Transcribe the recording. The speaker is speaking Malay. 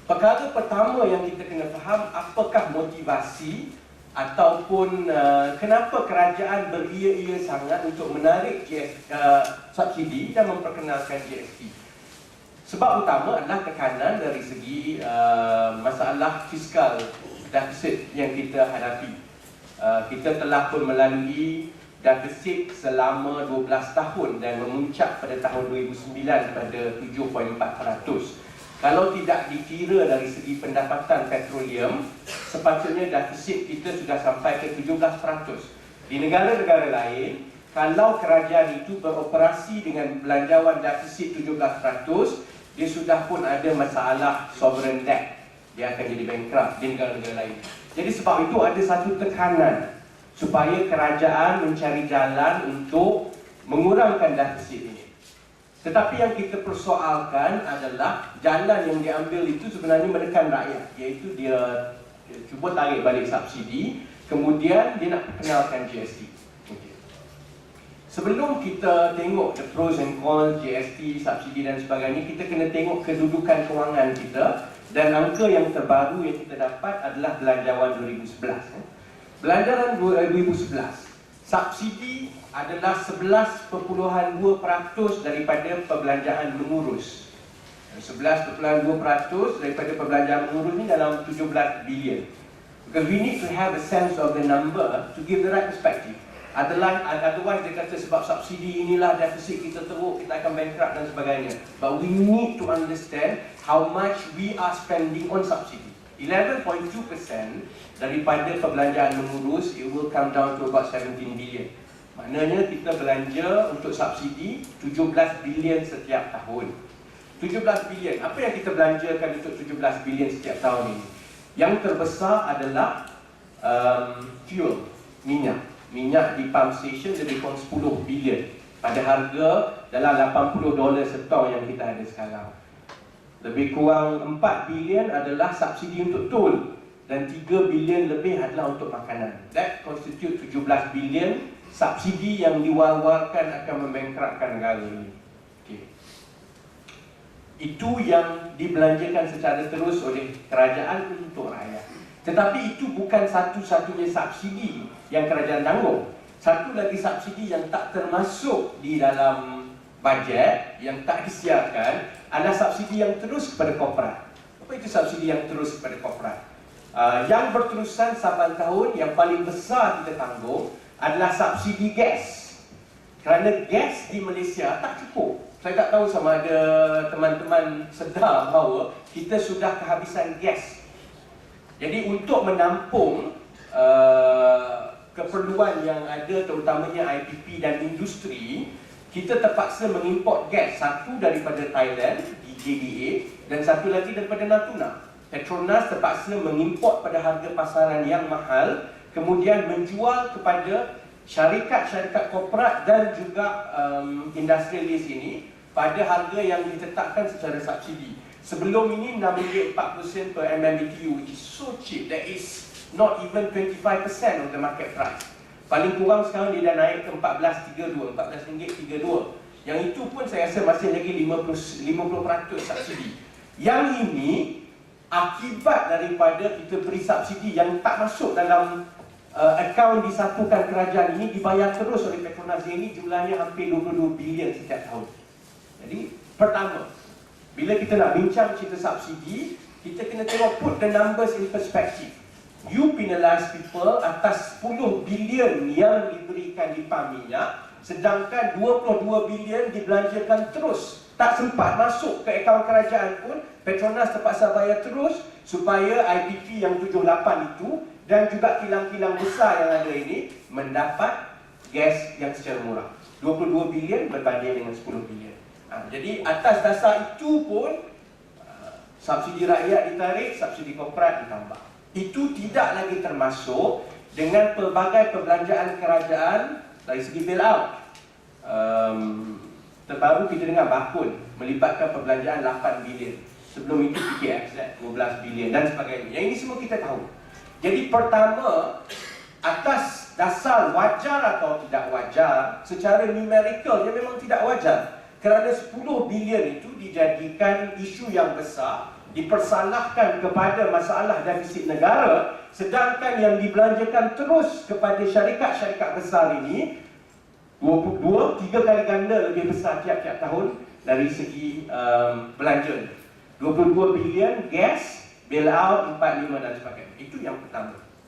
Perkara pertama yang kita kena faham, apakah motivasi ataupun kenapa kerajaan beria-ia sangat untuk menarik subsidi dan memperkenalkan GST. Sebab utama adalah tekanan dari segi masalah fiskal defisit yang kita hadapi. Kita telah pun melalui defisit selama 12 tahun dan memuncak pada tahun 2009 pada 7.4%. Kalau tidak dikira dari segi pendapatan petroleum, sepatutnya defisit kita sudah sampai ke 17%. Di negara-negara lain, kalau kerajaan itu beroperasi dengan belanjawan defisit 17%, dia sudah pun ada masalah sovereign debt. Dia akan jadi bankrupt di negara-negara lain. Jadi sebab itu ada satu tekanan supaya kerajaan mencari jalan untuk mengurangkan defisit ini. Tetapi yang kita persoalkan adalah jalan yang diambil itu sebenarnya menekan rakyat, iaitu dia cuba tarik balik subsidi, kemudian dia nak perkenalkan GST. Okay. Sebelum kita tengok the pros and cons GST, subsidi dan sebagainya, kita kena tengok kedudukan kewangan kita, dan angka yang terbaru yang kita dapat adalah belanjawan 2011. Belanjawan 2011, subsidi adalah 11.2% daripada perbelanjaan mengurus. 11.2% daripada perbelanjaan mengurus ni dalam 17 bilion. Because we need to have a sense of the number to give the right perspective. Otherwise dia kata sebab subsidi inilah defisit kita teruk, kita akan bankrupt dan sebagainya. But we need to understand how much we are spending on subsidi. 11.2% daripada perbelanjaan mengurus, it will come down to about 17 billion. Maknanya kita belanja untuk subsidi 17 bilion setiap tahun. 17 bilion, apa yang kita belanjakan untuk 17 bilion setiap tahun ini? Yang terbesar adalah fuel, minyak. Minyak di pump station lebih kurang 10 bilion pada harga dalam $80 setong yang kita ada sekarang. Lebih kurang 4 bilion adalah subsidi untuk tol, dan 3 bilion lebih adalah untuk makanan. That constitute 17 bilion subsidi yang diwar-warkan akan membankruptkan negara ini. Okay. Itu yang dibelanjakan secara terus oleh kerajaan untuk rakyat. Tetapi itu bukan satu-satunya subsidi yang kerajaan tanggung. Satu lagi subsidi yang tak termasuk di dalam bajet, yang tak disiarkan, adalah subsidi yang terus kepada korporat. Apa itu subsidi yang terus kepada korporat? Yang berterusan saban tahun, yang paling besar kita tanggung adalah subsidi gas. Kerana gas di Malaysia tak cukup. Saya tak tahu sama ada teman-teman sedar bahawa kita sudah kehabisan gas. Jadi untuk menampung keperluan yang ada, terutamanya IPP dan industri, kita terpaksa mengimport gas. Satu daripada Thailand, di JDA, dan satu lagi daripada Natuna. Petronas terpaksa mengimport pada harga pasaran yang mahal, kemudian menjual kepada syarikat-syarikat korporat dan juga industrialis ini pada harga yang ditetapkan secara subsidi. Sebelum ini RM6.40 per MMBTU, which is so cheap, that is not even 25% of the market price. Paling kurang sekarang dia dah naik ke RM14.32. Yang itu pun saya rasa masih lagi 50% subsidi. Yang ini akibat daripada kita beri subsidi yang tak masuk dalam akaun disatukan kerajaan ini, dibayar terus oleh Petronas ini, jumlahnya hampir 22 bilion setiap tahun. Jadi pertama, bila kita nak bincang cerita subsidi, kita kena tengok, put the numbers in perspective. You penalize people atas 10 bilion yang diberikan di pam minyak, sedangkan 22 bilion dibelanjakan terus. Tak sempat masuk ke akaun kerajaan pun, Petronas terpaksa bayar terus supaya IPP yang 78 itu dan juga kilang-kilang besar yang ada ini mendapat gas yang secara murah. 22 bilion berbanding dengan 10 bilion. Jadi atas dasar itu pun subsidi rakyat ditarik, subsidi korporat ditambah. Itu tidak lagi termasuk dengan pelbagai perbelanjaan kerajaan dari segi bailout. Terbaru kita dengar Bakun melibatkan perbelanjaan 8 bilion. Sebelum itu PKXZ 12 bilion dan sebagainya. Yang ini semua kita tahu. Jadi pertama, atas dasar wajar atau tidak wajar, secara numerical dia memang tidak wajar. Kerana 10 bilion itu dijadikan isu yang besar dipersalahkan kepada masalah defisit negara, sedangkan yang dibelanjakan terus kepada syarikat-syarikat besar ini 3 kali ganda lebih besar tiap-tiap tahun dari segi belanja. 22 bilion gas, bailout 45 dan sebagainya. Itu yang pertama.